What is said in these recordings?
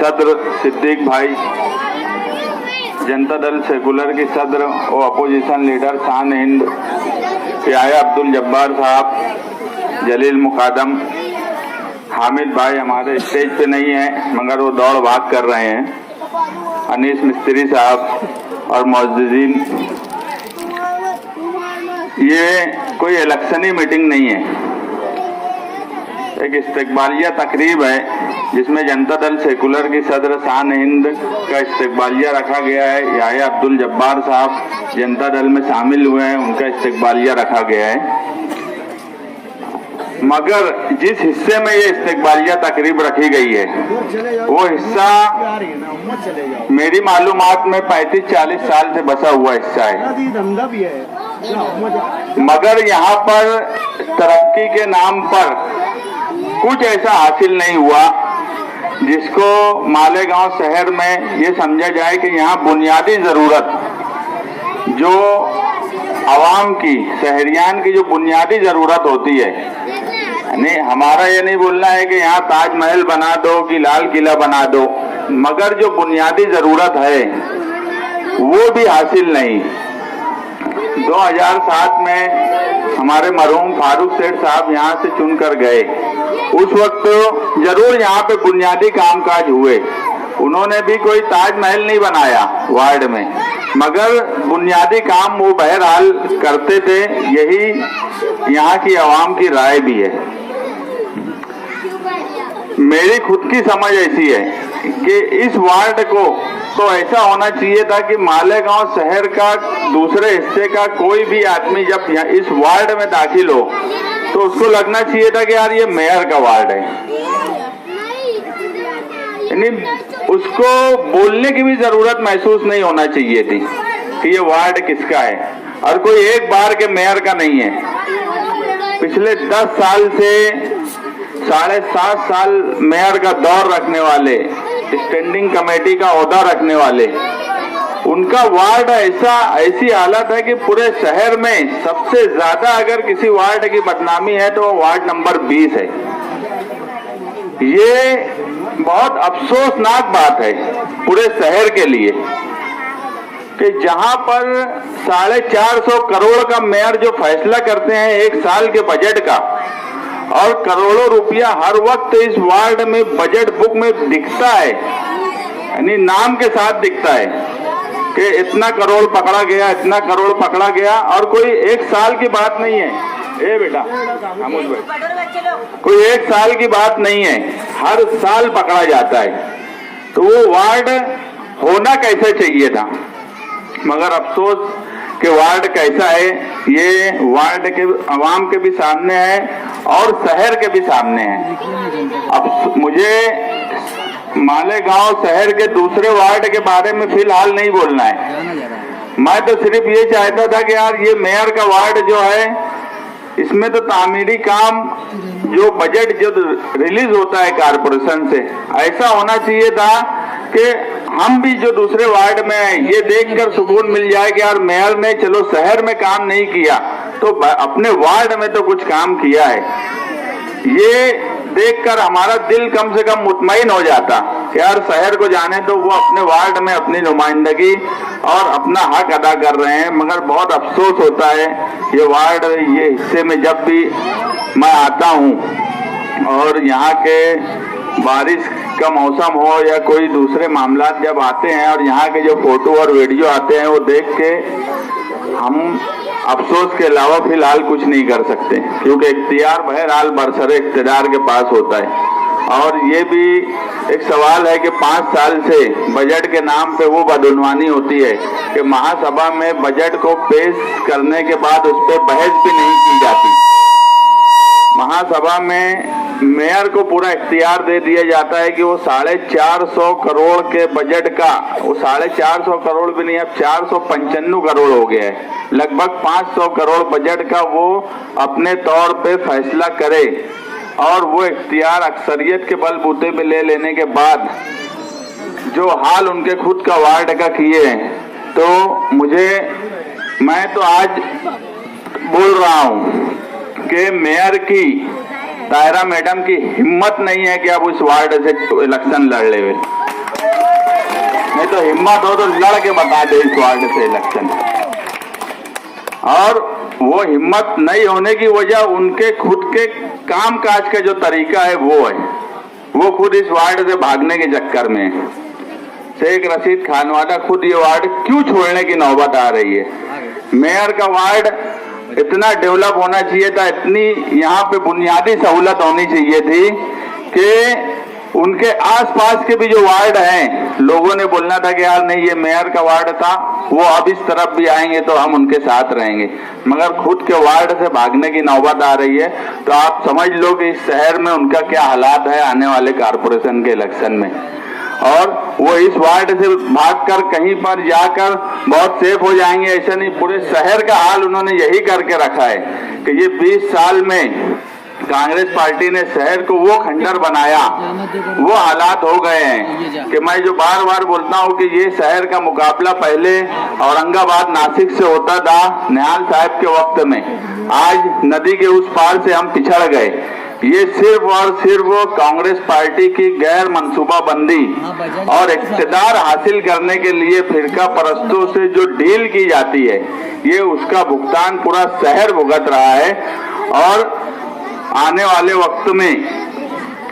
सदर सिद्दीक भाई, जनता दल सेकुलर की सदर और अपोजिशन लीडर शान हिंद याया अब्दुल जब्बार साहब, जलील मुकादम, हामिद भाई हमारे स्टेज पे नहीं है मगर वो दौड़ भाग कर रहे हैं, अनीस मिस्त्री साहब और मौजूदीन। ये कोई इलेक्शनी मीटिंग नहीं है, एक इस्तकबालिया तकरीब है जिसमें जनता दल सेकुलर की सदर शान हिंद का इस्तकबालिया रखा गया है। याया अब्दुल जब्बार साहब जनता दल में शामिल हुए हैं, उनका इस्तकबालिया रखा गया है। मगर जिस हिस्से में ये इस्तकबालिया तकरीब रखी गई है वो हिस्सा मेरी मालूमात में 35-40 साल से बसा हुआ हिस्सा है, मगर यहाँ पर तरक्की के नाम पर कुछ ऐसा हासिल नहीं हुआ जिसको मालेगांव शहर में ये समझा जाए कि यहाँ बुनियादी ज़रूरत जो आवाम की, शहरियान की जो बुनियादी ज़रूरत होती है, नहीं हमारा ये नहीं बोलना है कि यहाँ ताजमहल बना दो कि लाल किला बना दो, मगर जो बुनियादी ज़रूरत है वो भी हासिल नहीं। 2007 में हमारे मरहूम फारूक सेठ साहब यहाँ से चुनकर गए, उस वक्त जरूर यहाँ पे बुनियादी कामकाज हुए, उन्होंने भी कोई ताजमहल नहीं बनाया वार्ड में, मगर बुनियादी काम वो बहरहाल करते थे, यही यहाँ की आवाम की राय भी है। मेरी खुद की समझ ऐसी है कि इस वार्ड को तो ऐसा होना चाहिए था कि मालेगांव शहर का दूसरे हिस्से का कोई भी आदमी जब इस वार्ड में दाखिल हो तो उसको लगना चाहिए था कि यार ये मेयर का वार्ड है, यानी उसको बोलने की भी जरूरत महसूस नहीं होना चाहिए थी कि ये वार्ड किसका है, और कोई एक बार के मेयर का नहीं है। पिछले 10 साल से 7.5 साल मेयर का दौर रखने वाले, स्टैंडिंग कमेटी का ओहदा रखने वाले, उनका वार्ड ऐसी हालत है कि पूरे शहर में सबसे ज्यादा अगर किसी वार्ड की बदनामी है तो वो वार्ड नंबर 20 है। ये बहुत अफसोसनाक बात है पूरे शहर के लिए कि जहां पर 450 करोड़ का मेयर जो फैसला करते हैं एक साल के बजट का, और करोड़ों रुपया हर वक्त इस वार्ड में बजट बुक में दिखता है, यानी नाम के साथ दिखता है कि इतना करोड़ पकड़ा गया, इतना करोड़ पकड़ा गया, और कोई एक साल की बात नहीं है। ए बेटा खामोश बैठ, कोई एक साल की बात नहीं है, हर साल पकड़ा जाता है। तो वो वार्ड होना कैसे चाहिए था, मगर अफसोस कि वार्ड कैसा है ये वार्ड के अवाम के भी सामने है और शहर के भी सामने है। अब मुझे मालेगांव शहर के दूसरे वार्ड के बारे में फिलहाल नहीं बोलना है, मैं तो सिर्फ ये चाहता था कि यार ये मेयर का वार्ड जो है इसमें तो तामीरी काम जो बजट जो रिलीज होता है कारपोरेशन से, ऐसा होना चाहिए था कि हम भी जो दूसरे वार्ड में हैं ये देखकर सुकून मिल जाए कि यार मेयर ने चलो शहर में काम नहीं किया तो अपने वार्ड में तो कुछ काम किया है। ये देखकर हमारा दिल कम से कम मुतमईन हो जाता कि यार शहर को जाने तो वो अपने वार्ड में अपनी नुमाइंदगी और अपना हक अदा कर रहे हैं। मगर बहुत अफसोस होता है ये वार्ड, ये हिस्से में जब भी मैं आता हूँ और यहाँ के बारिश का मौसम हो या कोई दूसरे मामला जब आते हैं और यहाँ के जो फोटो और वीडियो आते हैं वो देख के हम अफसोस के अलावा फिलहाल कुछ नहीं कर सकते, क्योंकि इख्तियार बहरहाल बरसरे इख्तिदार के पास होता है। और ये भी एक सवाल है कि 5 साल से बजट के नाम पे वो बदउनवानी होती है कि महासभा में बजट को पेश करने के बाद उस पर बहस भी नहीं की जाती। महासभा में मेयर को पूरा इख्तियार दे दिया जाता है कि वो 450 करोड़ के बजट का, वो 450 करोड़ भी नहीं, अब 495 करोड़ हो गया है, लगभग 500 करोड़ बजट का वो अपने तौर पे फैसला करे। और वो इख्तियार अक्सरियत के बलबूते पे ले लेने के बाद जो हाल उनके खुद का वार्ड का किए हैं, तो मैं तो आज बोल रहा हूँ कि मेयर की, तायरा मैडम की हिम्मत नहीं है कि अब उस वार्ड से इलेक्शन लड़ ले। नहीं तो हिम्मत हो तो लड़ के बता दे इस वार्ड से इलेक्शन। और वो हिम्मत नहीं होने की वजह उनके खुद के काम काज का जो तरीका है वो है, वो खुद इस वार्ड से भागने के चक्कर में है। शेख रशीद खानवाला खुद ये वार्ड क्यों छोड़ने की नौबत आ रही है। मेयर का वार्ड इतना डेवलप होना चाहिए था, इतनी यहाँ पे बुनियादी सहूलत होनी चाहिए थी कि उनके आसपास के भी जो वार्ड हैं, लोगों ने बोलना था कि यार नहीं ये मेयर का वार्ड था, वो अब इस तरफ भी आएंगे तो हम उनके साथ रहेंगे। मगर खुद के वार्ड से भागने की नौबत आ रही है, तो आप समझ लो कि इस शहर में उनका क्या हालात है आने वाले कारपोरेशन के इलेक्शन में। और वो इस वार्ड से भागकर कहीं पर जाकर बहुत सेफ हो जाएंगे ऐसा नहीं, पूरे शहर का हाल उन्होंने यही करके रखा है कि ये 20 साल में कांग्रेस पार्टी ने शहर को वो खंडर बनाया, वो हालात हो गए हैं कि मैं जो बार बार बोलता हूँ कि ये शहर का मुकाबला पहले औरंगाबाद नासिक से होता था निहाल साहब के वक्त में, आज नदी के उस पार से हम पिछड़ गए। ये सिर्फ और सिर्फ कांग्रेस पार्टी की गैर मंसूबाबंदी और इख्तिदार हासिल करने के लिए फिरका परस्तों से जो डील की जाती है, ये उसका भुगतान पूरा शहर भुगत रहा है। और आने वाले वक्त में,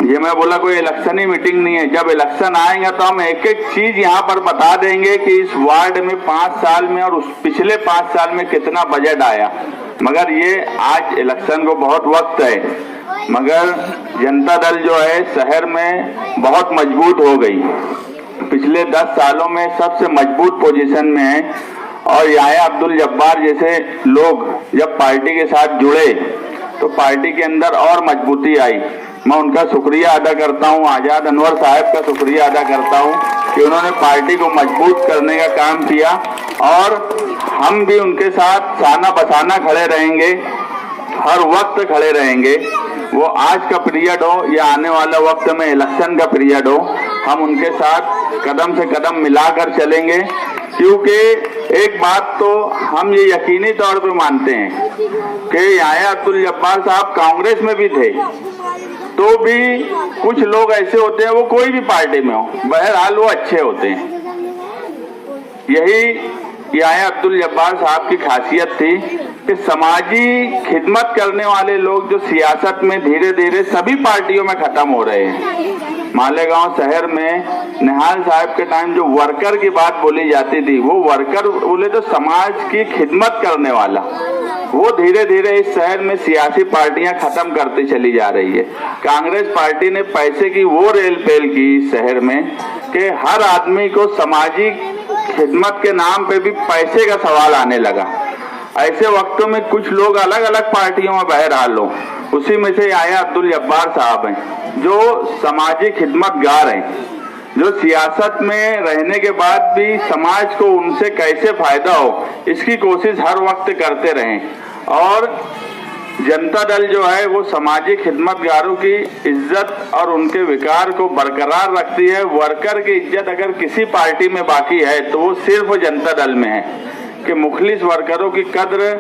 ये मैं बोला कोई इलेक्शनी मीटिंग नहीं है, जब इलेक्शन आएगा तो हम एक एक चीज यहाँ पर बता देंगे कि इस वार्ड में 5 साल में और उस पिछले 5 साल में कितना बजट आया। मगर ये आज इलेक्शन को बहुत वक्त है, मगर जनता दल जो है शहर में बहुत मजबूत हो गई, पिछले 10 सालों में सबसे मजबूत पोजीशन में है। और याया अब्दुल जब्बार जैसे लोग जब पार्टी के साथ जुड़े तो पार्टी के अंदर और मजबूती आई। मैं उनका शुक्रिया अदा करता हूं, आजाद अनवर साहब का शुक्रिया अदा करता हूं कि उन्होंने पार्टी को मजबूत करने का काम किया। और हम भी उनके साथ साना बसाना खड़े रहेंगे, हर वक्त खड़े रहेंगे। वो आज का पीरियड हो या आने वाला वक्त में इलेक्शन का पीरियड हो, हम उनके साथ कदम से कदम मिलाकर चलेंगे। क्योंकि एक बात तो हम ये यकीनी तौर पे मानते हैं कि याया अब्दुल जब्बार साहब कांग्रेस में भी थे, तो भी कुछ लोग ऐसे होते हैं, वो कोई भी पार्टी में हो, बहरहाल वो अच्छे होते हैं। यही याया अब्दुल जब्बार साहब की खासियत थी कि समाजी खिदमत करने वाले लोग जो सियासत में धीरे धीरे सभी पार्टियों में खत्म हो रहे हैं। मालेगांव शहर में निहाल साहब के टाइम जो वर्कर की बात बोली जाती थी, वो वर्कर बोले तो समाज की खिदमत करने वाला, वो धीरे धीरे इस शहर में सियासी पार्टियां खत्म करती चली जा रही है। कांग्रेस पार्टी ने पैसे की वो रेल पेल की इस शहर में कि हर आदमी को समाजी खिदमत के नाम पे भी पैसे का सवाल आने लगा। ऐसे वक्तों में कुछ लोग अलग अलग पार्टियों में बहरहाल हो, उसी में से याया अब्दुल जब्बार साहब हैं जो समाजी खिदमतगार हैं, जो सियासत में रहने के बाद भी समाज को उनसे कैसे फायदा हो इसकी कोशिश हर वक्त करते रहे। और जनता दल जो है वो समाजी खिदमतगारों की इज्जत और उनके विकार को बरकरार रखती है। वर्कर की इज्जत अगर किसी पार्टी में बाकी है तो वो सिर्फ जनता दल में है कि मुखलिस वर्करों की कद्र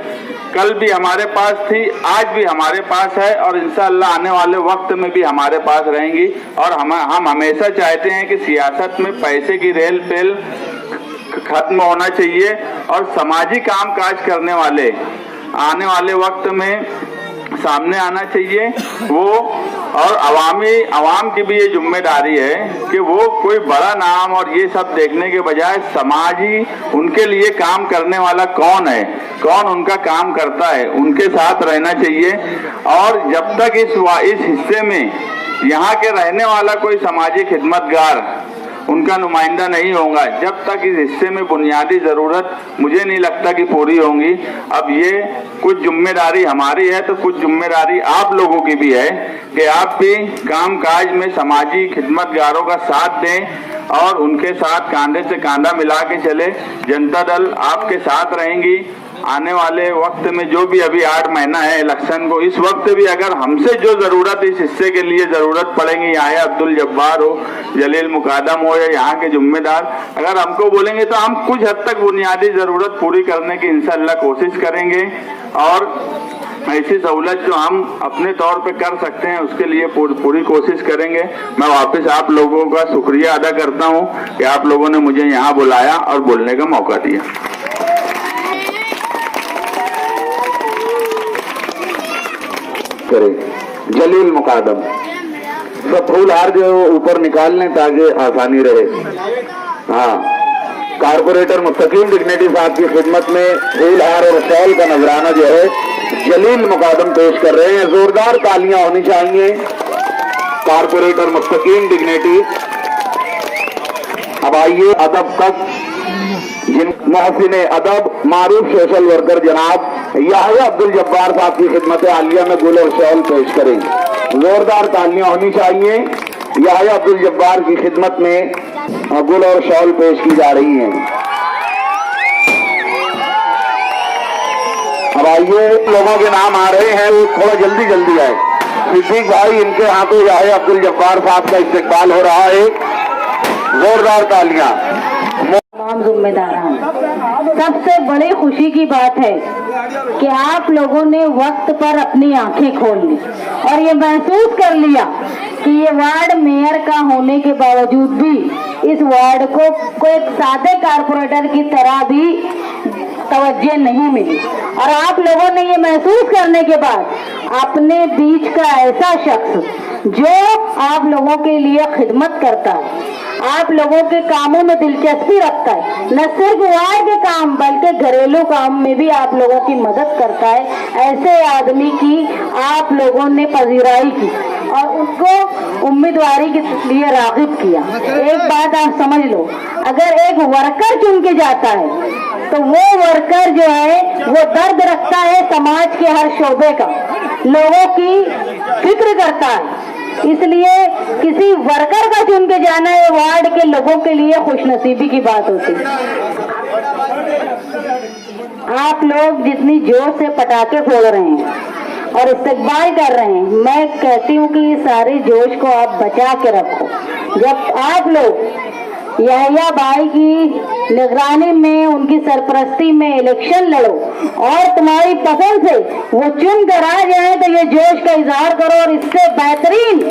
कल भी हमारे पास थी, आज भी हमारे पास है और इंशाअल्लाह आने वाले वक्त में भी हमारे पास रहेंगी। और हम हमेशा चाहते हैं कि सियासत में पैसे की रेल पेल खत्म होना चाहिए और समाजी काम काज करने वाले आने वाले वक्त में सामने आना चाहिए वो। और अवाम की भी ये जिम्मेदारी है कि वो कोई बड़ा नाम और ये सब देखने के बजाय समाजी उनके लिए काम करने वाला कौन है, कौन उनका काम करता है, उनके साथ रहना चाहिए। और जब तक इस हिस्से में यहाँ के रहने वाला कोई समाजी खिदमतगार उनका नुमाइंदा नहीं होगा, जब तक इस हिस्से में बुनियादी जरूरत मुझे नहीं लगता कि पूरी होंगी। अब ये कुछ जिम्मेदारी हमारी है तो कुछ जिम्मेदारी आप लोगों की भी है कि आप भी काम काज में समाजी खिदमतगारों का साथ दें और उनके साथ कांधे से कांधा मिला के चले। जनता दल आपके साथ रहेंगी। आने वाले वक्त में जो भी अभी 8 महीना है इलेक्शन को, इस वक्त भी अगर हमसे जो जरूरत इस हिस्से के लिए जरूरत पड़ेगी, याया अब्दुल जब्बार हो, जलील मुकादम हो या यहाँ के जिम्मेदार अगर हमको बोलेंगे तो हम कुछ हद तक बुनियादी जरूरत पूरी करने की इंशाअल्लाह कोशिश करेंगे। और ऐसी सहूलत जो हम अपने तौर पे कर सकते हैं उसके लिए पूरी कोशिश करेंगे। मैं वापस आप लोगों का शुक्रिया अदा करता हूं कि आप लोगों ने मुझे यहां बुलाया और बोलने का मौका दिया। जलील मुकादम सब फूल हार जो ऊपर निकाल लें ताकि आसानी रहे। हाँ, कारपोरेटर मुस्तकीम डिग्नेटी साहब की खिदमत में फूल हार और शॉल का नजराना जो है जलील मुकादम पेश कर रहे हैं। जोरदार तालियां होनी चाहिए कारपोरेटर मुस्तकीम डिग्नेटी। अब आइए अदब तक जिन मोहसिने अदब मारूफ सोशल वर्कर जनाब याहिया अब्दुल जब्बार साहब की खिदमत आलिया में गुल और शॉल पेश करें। जोरदार तालियां होनी चाहिए। याहिया अब्दुल जब्बार की खिदमत में गुल और शॉल पेश की जा रही हैं। अब आइए लोगों के नाम आ रहे हैं, वो थोड़ा जल्दी जल्दी आए। सिद्दीक भाई, इनके हाथों याहिया अब्दुल जब्बार साहब का इस्तकबाल हो रहा है। जोरदार तालियां। तमाम जिम्मेदारान, सबसे बड़ी खुशी की बात है कि आप लोगों ने वक्त पर अपनी आंखें खोल ली और ये महसूस कर लिया कि ये वार्ड मेयर का होने के बावजूद भी इस वार्ड को एक सादे कारपोरेटर की तरह भी तवज्जो नहीं मिली। और आप लोगों ने ये महसूस करने के बाद अपने बीच का ऐसा शख्स जो आप लोगों के लिए खिदमत करता है, आप लोगों के कामों में दिलचस्पी रखता है, न सिर्फ वार्ड के काम बल्कि घरेलू काम में भी आप लोगों की मदद करता है, ऐसे आदमी की आप लोगों ने पजीराई की और उनको उम्मीदवारी के लिए राग़िब किया। एक बात आप समझ लो, अगर एक वर्कर चुन के जाता है तो वो वर्कर जो है वो दर्द रखता है समाज के हर शोबे का, लोगों की फिक्र करता है। इसलिए किसी वर्कर का चुन के जाना ये वार्ड के लोगों के लिए खुशनसीबी की बात होती है। आप लोग जितनी जोर से पटाखे फोड़ रहे हैं और इस्तकबाल कर रहे हैं, मैं कहती हूँ कि ये सारे जोश को आप बचा के रखो। जब आप लोग याहिया भाई की निगरानी में, उनकी सरपरस्ती में इलेक्शन लड़ो और तुम्हारी पसंद से वो चुन कर आ जाए तो ये जोश का इजहार करो और इससे बेहतरीन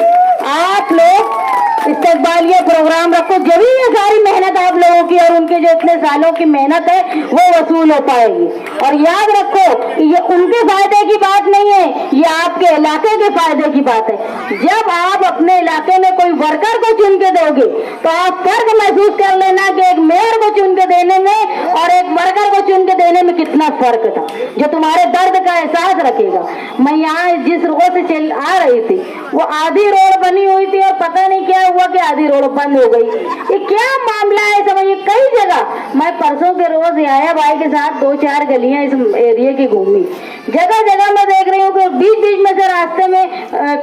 आप लोग इस्तकबालिया प्रोग्राम रखो, जब ही ये सारी मेहनत आप लोगों की और उनके जो इतने सालों की मेहनत है वो वसूल हो पाएगी। और याद रखो ये उनके फायदे की बात नहीं है, ये आपके इलाके के फायदे की बात है। जब आप अपने इलाके में कोई वर्कर को चुन के दोगे तो आप फर्क महसूस कर लेना कि एक मेयर को चुन के देने में और एक वर्कर को चुन के देने में कितना फर्क था, जो तुम्हारे दर्द का एहसास रखेगा। मैं यहाँ जिस रोड से चल आ रही थी वो आधी रोड बनी हुई थी और पता नहीं क्या हुआ कि आधी रोड बंद हो गई। ये क्या मामला है समझिए। कई जगह मैं परसों के रोज याहिया भाई के साथ 2-4 गलियां इस एरिया की घूमी, जगह जगह मैं देख रही हूँ कि बीच बीच में से रास्ते में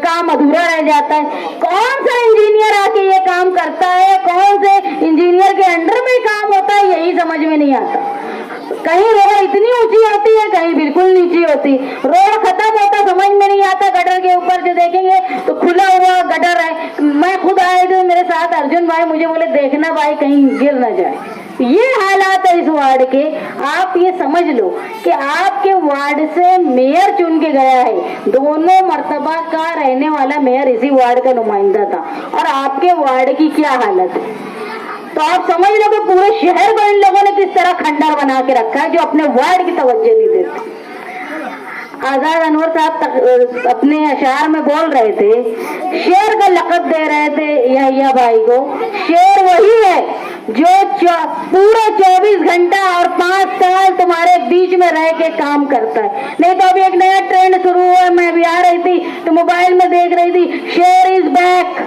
काम अधूरा रह जाता है। कौन सा इंजीनियर आके ये काम करता है, कौन से इंजीनियर के अंडर में काम होता है, यही समझ में नहीं आता। कहीं रोड इतनी ऊंची होती है, कहीं बिल्कुल नीची होती, रोड खत्म होता समझ में नहीं आता। गटर के ऊपर जो देखेंगे तो खुला हुआ गटर है। मैं खुद आए थे, मेरे साथ अर्जुन भाई, मुझे बोले देखना भाई कहीं गिर ना जाए। ये हालात है इस वार्ड के। आप ये समझ लो कि आपके वार्ड से मेयर चुन के गया है, दोनों मर्तबा का रहने वाला मेयर इसी वार्ड का नुमाइंदा था, और आपके वार्ड की क्या हालत है। तो आप समझ लो कि पूरे शहर को इन लोगों ने किस तरह खंडर बना के रखा है, जो अपने वार्ड की तवज्जो नहीं देते। आजाद अनवर साहब अपने अशार में बोल रहे थे, शेर का लक़ब दे रहे थे याहिया भाई को। शेर वही है जो पूरे 24 घंटा और 5 साल तुम्हारे बीच में रह के काम करता है। नहीं तो अभी एक नया ट्रेंड शुरू हुआ, मैं अभी आ रही थी तो मोबाइल में देख रही थी, शेर इज बैक।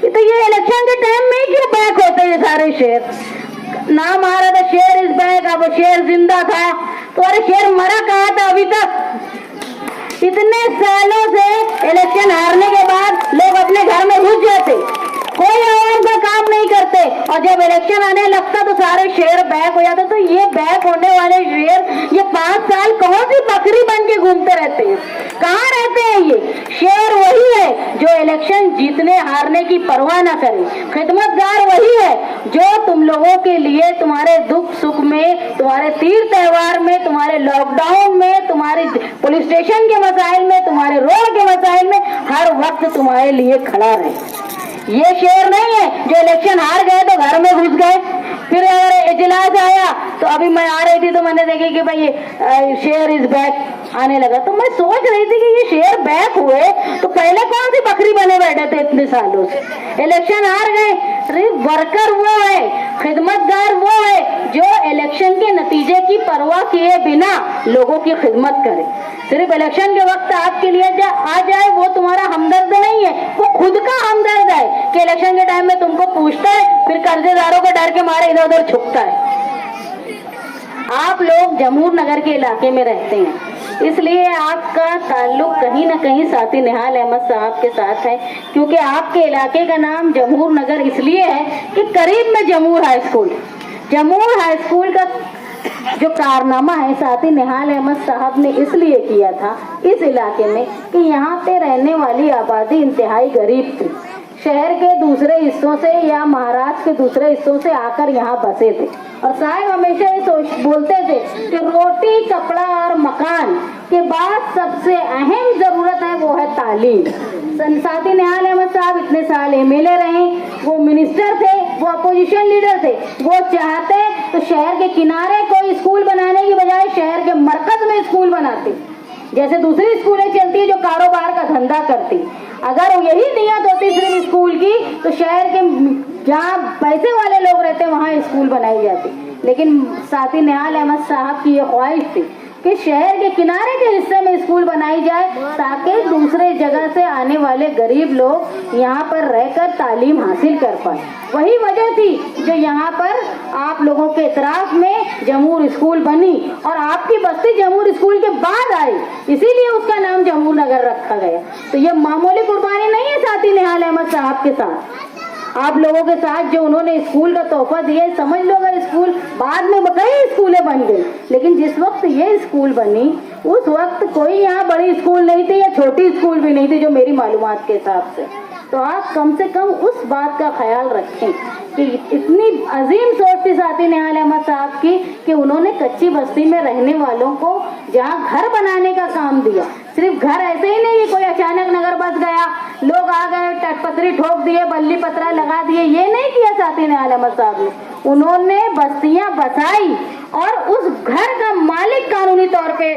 तो ये इलेक्शन के टाइम में क्यों बैक होते हैं सारे शेर? नाम आ रहा था शेर इज बैक, अब शेर जिंदा था तो अरे शेर मरा कहाँ था अभी तक? इतने सालों से इलेक्शन हारने के बाद लोग अपने घर में घुस जाते, कोई आवाम का काम नहीं करते, और जब इलेक्शन आने लगता तो सारे शेर बैक हो जाते। तो ये बैक होने वाले शेर ये 5 साल कौन सी बकरी बन के घूमते रहते हैं? कहाँ रहते हैं ये शेर? वही है जो इलेक्शन जीतने हारने की परवाह न करे। खिदमतगार वही है जो तुम लोगों के लिए तुम्हारे दुख सुख में, तुम्हारे तीर त्योहार में, तुम्हारे लॉकडाउन में, तुम्हारे पुलिस स्टेशन के मसाइल में, तुम्हारे रोड के मसाइल में हर वक्त तुम्हारे लिए खड़ा रहे। ये शेर नहीं है जो इलेक्शन हार गए तो घर में घुस गए। फिर अगर इजलास आया तो अभी मैं आ रही थी तो मैंने देखी कि भाई शेर इज बैक आने लगा, तो मैं सोच रही थी कि ये शेर बैक हुए तो पहले कौन सी बकरी बने बैठे थे इतने सालों से। इलेक्शन हार गए। अरे वर्कर वो है, खिदमतगार वो है जो इलेक्शन के नतीजे की परवाह किए बिना लोगों की खिदमत करे। सिर्फ इलेक्शन के वक्त आपके लिए आ जाए वो तुम्हारा हमदर्द नहीं है, वो खुद का हमदर्द है कि इलेक्शन के टाइम में तुमको पूछता है, फिर कर्जेदारों को डर के मारे इधर उधर छुपता है। आप लोग जमूर नगर के इलाके में रहते हैं, इसलिए आपका ताल्लुक कहीं ना कहीं साथी निहाल अहमद साहब के साथ है, क्योंकि आपके इलाके का नाम जमूर नगर इसलिए है कि करीब में जमूर हाई स्कूल। जमूर हाई स्कूल का जो कारनामा है साथी निहाल अहमद साहब ने इसलिए किया था इस इलाके में कि यहाँ पे रहने वाली आबादी इंतहाई गरीब थी। शहर के दूसरे हिस्सों से या महाराष्ट्र के दूसरे हिस्सों से आकर यहाँ बसे थे और साहब हमेशा ये बोलते थे कि रोटी कपड़ा और मकान के बाद सबसे अहम जरूरत है वो है तालीम। साथी निहाल अहमद साहब इतने साल एमएलए रहे, वो मिनिस्टर थे, वो अपोजिशन लीडर थे। वो चाहते तो शहर के किनारे कोई स्कूल बनाने की बजाय शहर के मरकज में स्कूल बनाते, जैसे दूसरी स्कूलें चलती है जो कारोबार का धंधा करती। अगर यही नियत होती सिर्फ स्कूल की तो शहर के जहाँ पैसे वाले लोग रहते वहाँ स्कूल बनाई जाती। लेकिन साथी निहाल अहमद साहब की ये ख्वाहिश थी कि शहर के किनारे के हिस्से में स्कूल बनाई जाए ताकि दूसरे जगह से आने वाले गरीब लोग यहाँ पर रहकर तालीम हासिल कर पाए। वही वजह थी जो यहाँ पर आप लोगों के इतराफ में जमूर स्कूल बनी और आपकी बस्ती जमूर स्कूल के बाद आई, इसीलिए उसका नाम जमूर नगर रखा गया। तो ये मामूली कुर्बानी नहीं है साथी निहाल अहमद साहब के साथ, आप लोगों के साथ जो उन्होंने स्कूल का तोहफा दिया। समझ लो अगर स्कूल बाद में कई स्कूलें बन गई, लेकिन जिस वक्त ये स्कूल बनी उस वक्त कोई यहाँ बड़ी स्कूल नहीं थी या छोटी स्कूल भी नहीं थी जो मेरी मालूमात के हिसाब से। तो आप कम से कम उस बात का ख्याल रखें कि इतनी अजीम सोच थी साथी निहाल अहमद साहब की कि उन्होंने कच्ची बस्ती में रहने वालों को जहाँ घर बनाने का काम दिया। सिर्फ घर ऐसे ही नहीं कि कोई अचानक नगर बस गया, लोग आ गए टटपतरी ठोक दिए, बल्ली पतरा लगा दिए, ये नहीं किया साथी निहाल अहमद साहब ने। उन्होंने बस्तियां बसाई और उस घर का मालिक कानूनी तौर पे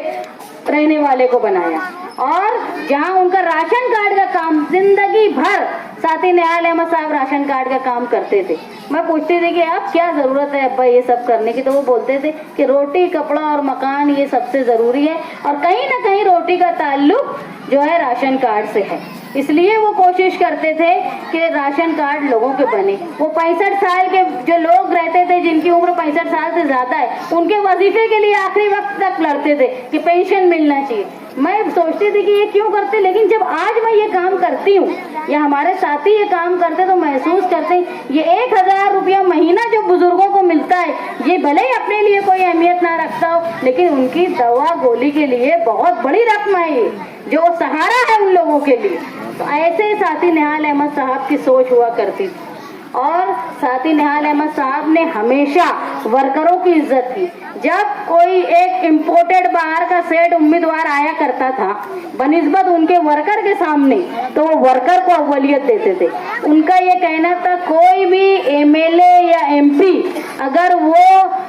रहने वाले को बनाया। और जहां उनका राशन कार्ड का काम जिंदगी भर साथी निहाल अहमद साहब राशन कार्ड का काम करते थे। मैं पूछती थी कि आप क्या जरूरत है अब्बा ये सब करने की, तो वो बोलते थे कि रोटी कपड़ा और मकान ये सबसे जरूरी है और कहीं ना कहीं रोटी का ताल्लुक जो है राशन कार्ड से है। इसलिए वो कोशिश करते थे कि राशन कार्ड लोगों के बने। वो 65 साल के जो लोग रहते थे जिनकी उम्र 65 साल से ज्यादा है, उनके वजीफे के लिए आखिरी वक्त तक लड़ते थे कि पेंशन मिलना चाहिए। मैं सोचती थी कि ये क्यों करते, लेकिन जब आज मैं ये काम करती हूँ या हमारे साथी ये काम करते तो महसूस करते ये 1000 रुपया महीना जो बुजुर्गों को मिलता है ये भले ही अपने लिए कोई अहमियत ना रखता हो, लेकिन उनकी दवा गोली के लिए बहुत बड़ी रकम है ये, जो सहारा है उन लोगों के लिए। तो ऐसे साथी निहाल अहमद साहब की सोच हुआ करती थी और साथी निहाल अहमद साहब ने हमेशा वर्करों की इज्जत की। जब कोई एक इम्पोर्टेड बाहर का सेठ उम्मीदवार आया करता था बनिस्बत उनके वर्कर के सामने, तो वो वर्कर को अव्वलियत देते थे। उनका ये कहना था कोई भी एमएलए या एमपी अगर वो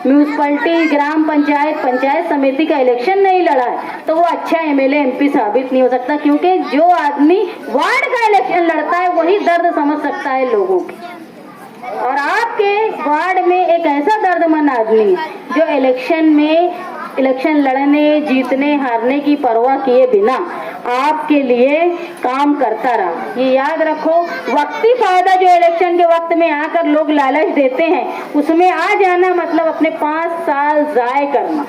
म्यूनसिपलिटी ग्राम पंचायत पंचायत समिति का इलेक्शन नहीं लड़ा है तो वो अच्छा एमएलए एमपी साबित नहीं हो सकता, क्योंकि जो आदमी वार्ड का इलेक्शन लड़ता है वही दर्द समझ सकता है लोगों की। और आपके वार्ड में एक ऐसा दर्दमंद आदमी जो इलेक्शन लड़ने जीतने हारने की परवाह किए बिना आपके लिए काम करता रहा। ये याद रखो, वक्ती फायदा जो इलेक्शन के वक्त में आकर लोग लालच देते हैं उसमें आ जाना मतलब अपने 5 साल जाय करना।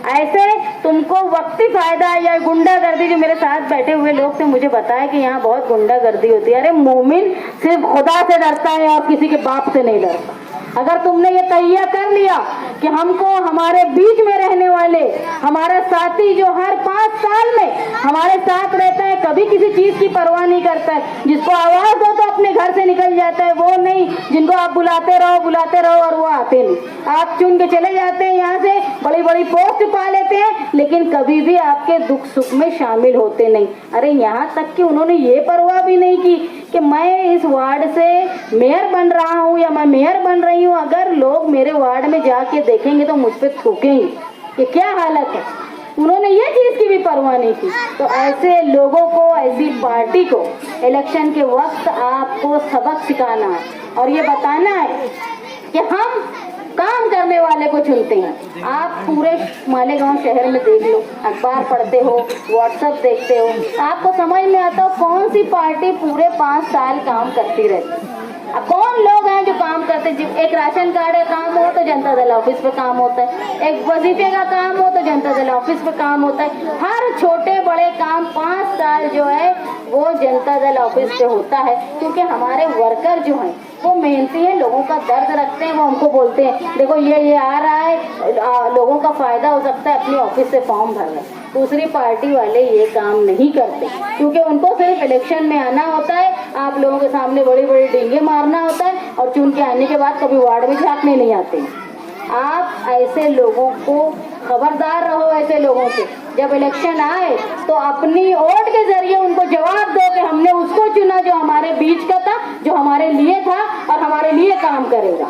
ऐसे तुमको वक्ती फायदा या गुंडागर्दी, जो मेरे साथ बैठे हुए लोग थे मुझे बताया कि यहाँ बहुत गुंडागर्दी होती है। अरे मोमिन सिर्फ खुदा से डरता है और किसी के बाप से नहीं डरता। अगर तुमने ये तैयार कर लिया कि हमको हमारे बीच में रहने वाले हमारा साथी जो हर 5 साल में हमारे साथ रहता है, कभी किसी चीज की परवाह नहीं करता है, जिसको आवाज दो तो अपने घर से निकल जाता है, वो नहीं जिनको आप बुलाते रहो और वो आते नहीं। आप चुन के चले जाते हैं यहाँ से, बड़ी बड़ी पोस्ट पा लेते हैं, लेकिन कभी भी आपके दुख सुख में शामिल होते नहीं। अरे यहाँ तक कि उन्होंने ये परवाह भी नहीं की कि मैं इस वार्ड से मेयर बन रहा हूँ या मैं मेयर बन रही हूँ, अगर लोग मेरे वार्ड में जाके देखेंगे तो मुझ पे थूकेंगे कि क्या हालत है। उन्होंने ये चीज की भी परवाह नहीं की। तो ऐसे लोगों को, ऐसी पार्टी को इलेक्शन के वक्त आपको सबक सिखाना है और ये बताना है कि हम काम करने वाले को चुनते हैं। आप पूरे मालेगांव शहर में देख लो, अखबार पढ़ते हो, व्हाट्सएप देखते हो, आपको समझ में आता हो कौन सी पार्टी पूरे 5 साल काम करती रहती। अब कौन लोग हैं जो काम करते हैं। एक राशन कार्ड का काम हो तो जनता दल ऑफिस पे काम होता है, एक वजीफे का काम हो तो जनता दल ऑफिस पे काम होता है। हर छोटे बड़े काम 5 साल जो है वो जनता दल ऑफिस पे होता है, क्योंकि हमारे वर्कर जो हैं वो मेहनती है, लोगों का दर्द रखते हैं। वो हमको बोलते हैं देखो ये आ रहा है, लोगों का फायदा हो सकता है, अपनी ऑफिस से फॉर्म भर रहे। दूसरी पार्टी वाले ये काम नहीं करते, क्योंकि उनको सिर्फ इलेक्शन में आना होता है, आप लोगों के सामने बड़ी बड़ी डींगे मारना होता है और चुन के आने के बाद कभी वार्ड में झांकने नहीं आते। आप ऐसे लोगों को खबरदार रहो, ऐसे लोगों से जब इलेक्शन आए तो अपनी वोट के जरिए उनको जवाब दो कि हमने उसको चुना जो हमारे बीच का था, जो हमारे लिए था और हमारे लिए काम करेगा।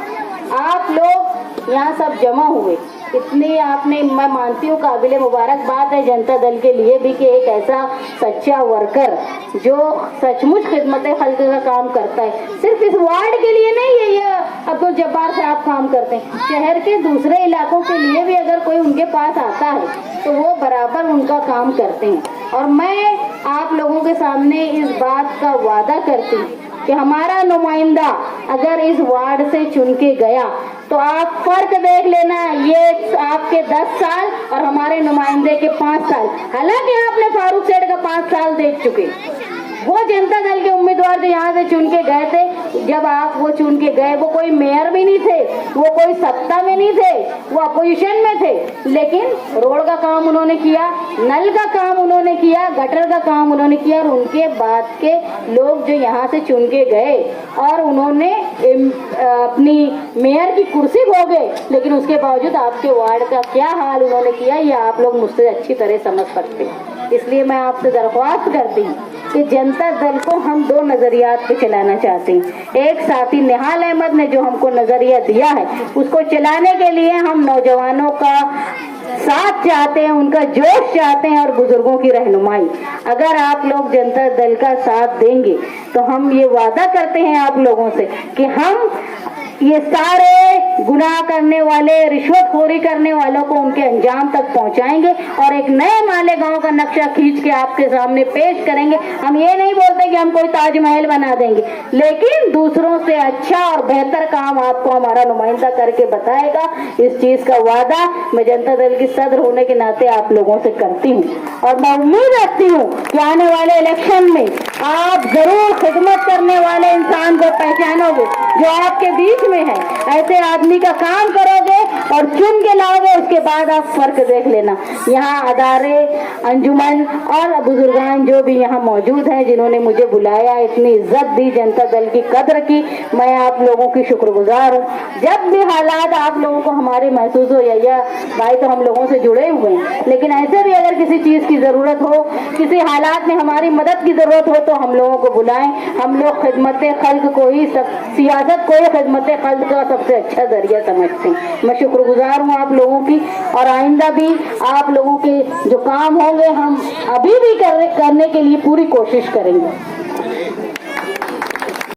आप लोग यहाँ सब जमा हुए, इतनी आपने, मैं मानती हूँ काबिल मुबारकबाद है जनता दल के लिए भी कि एक ऐसा सच्चा वर्कर जो सचमुच खिदमत खल्क का काम करता है। सिर्फ इस वार्ड के लिए नहीं है ये अब्दुल जब्बार साहब काम करते हैं, शहर के दूसरे इलाकों के लिए भी अगर कोई उनके पास आता है तो वो बराबर उनका काम करते हैं। और मैं आप लोगों के सामने इस बात का वादा करती हूँ कि हमारा नुमाइंदा अगर इस वार्ड से चुन के गया तो आप फर्क देख लेना, ये आपके 10 साल और हमारे नुमाइंदे के 5 साल। हालांकि आपने फारूक सेठ का 5 साल देख चुके, वो जनता दल के उम्मीदवार जो यहाँ से चुन के गए थे, जब आप वो चुन के गए वो कोई मेयर भी नहीं थे, वो कोई सत्ता में नहीं थे, वो अपोजिशन में थे, लेकिन रोड का काम उन्होंने किया, नल का काम उन्होंने किया, गटर का काम उन्होंने किया। और उनके बाद के लोग जो यहाँ से चुन के गए और उन्होंने अपनी मेयर की कुर्सी खो गए, लेकिन उसके बावजूद आपके वार्ड का क्या हाल उन्होंने किया ये आप लोग मुझसे अच्छी तरह समझ सकते हैं। इसलिए मैं आपसे दरख्वास्त करती हूँ कि जनता दल को हम 2 नजरियात पे चलाना चाहते हैं। एक साथी निहाल अहमद ने जो हमको नजरिया दिया है उसको चलाने के लिए हम नौजवानों का साथ चाहते हैं, उनका जोश चाहते हैं और बुजुर्गों की रहनुमाई। अगर आप लोग जनता दल का साथ देंगे तो हम ये वादा करते हैं आप लोगों से कि हम ये सारे गुनाह करने वाले, रिश्वतखोरी करने वालों को उनके अंजाम तक पहुंचाएंगे और एक नए मालेगांव का नक्शा खींच के आपके सामने पेश करेंगे। हम ये नहीं बोलते कि हम कोई ताजमहल बना देंगे, लेकिन दूसरों से अच्छा और बेहतर काम आपको हमारा नुमाइंदा करके बताएगा। इस चीज का वादा मैं जनता दल की सदर होने के नाते आप लोगों से करती हूँ और मैं उम्मीद रखती हूँ कि आने वाले इलेक्शन में आप जरूर खिदमत करने वाले इंसान को पहचानोगे जो आपके बीच में है। ऐसे आदमी का काम करोगे और चुन के लाओगे, उसके बाद आप फर्क देख लेना। यहाँ अदारे, अंजुमन और बुजुर्गान जो भी यहाँ मौजूद हैं जिन्होंने मुझे बुलाया, इतनी इज्जत दी, जनता दल की कद्र की, मैं आप लोगों की शुक्रगुजार हूँ। जब भी हालात आप लोगों को हमारे महसूस हो, या भाई तो हम लोगों से जुड़े हुए हैं, लेकिन ऐसे भी अगर किसी चीज की जरूरत हो, किसी हालात में हमारी मदद की जरूरत हो तो हम लोगों को बुलाएं। हम लोग खिदमत खल्क को ही, सियासत को ही खिदमत खल्क का सबसे अच्छा जरिया समझते हैं। मैं शुक्रगुजार हूँ आप लोगों की और आइंदा भी आप लोगों के जो काम होंगे हम अभी भी करने के लिए पूरी कोशिश करेंगे।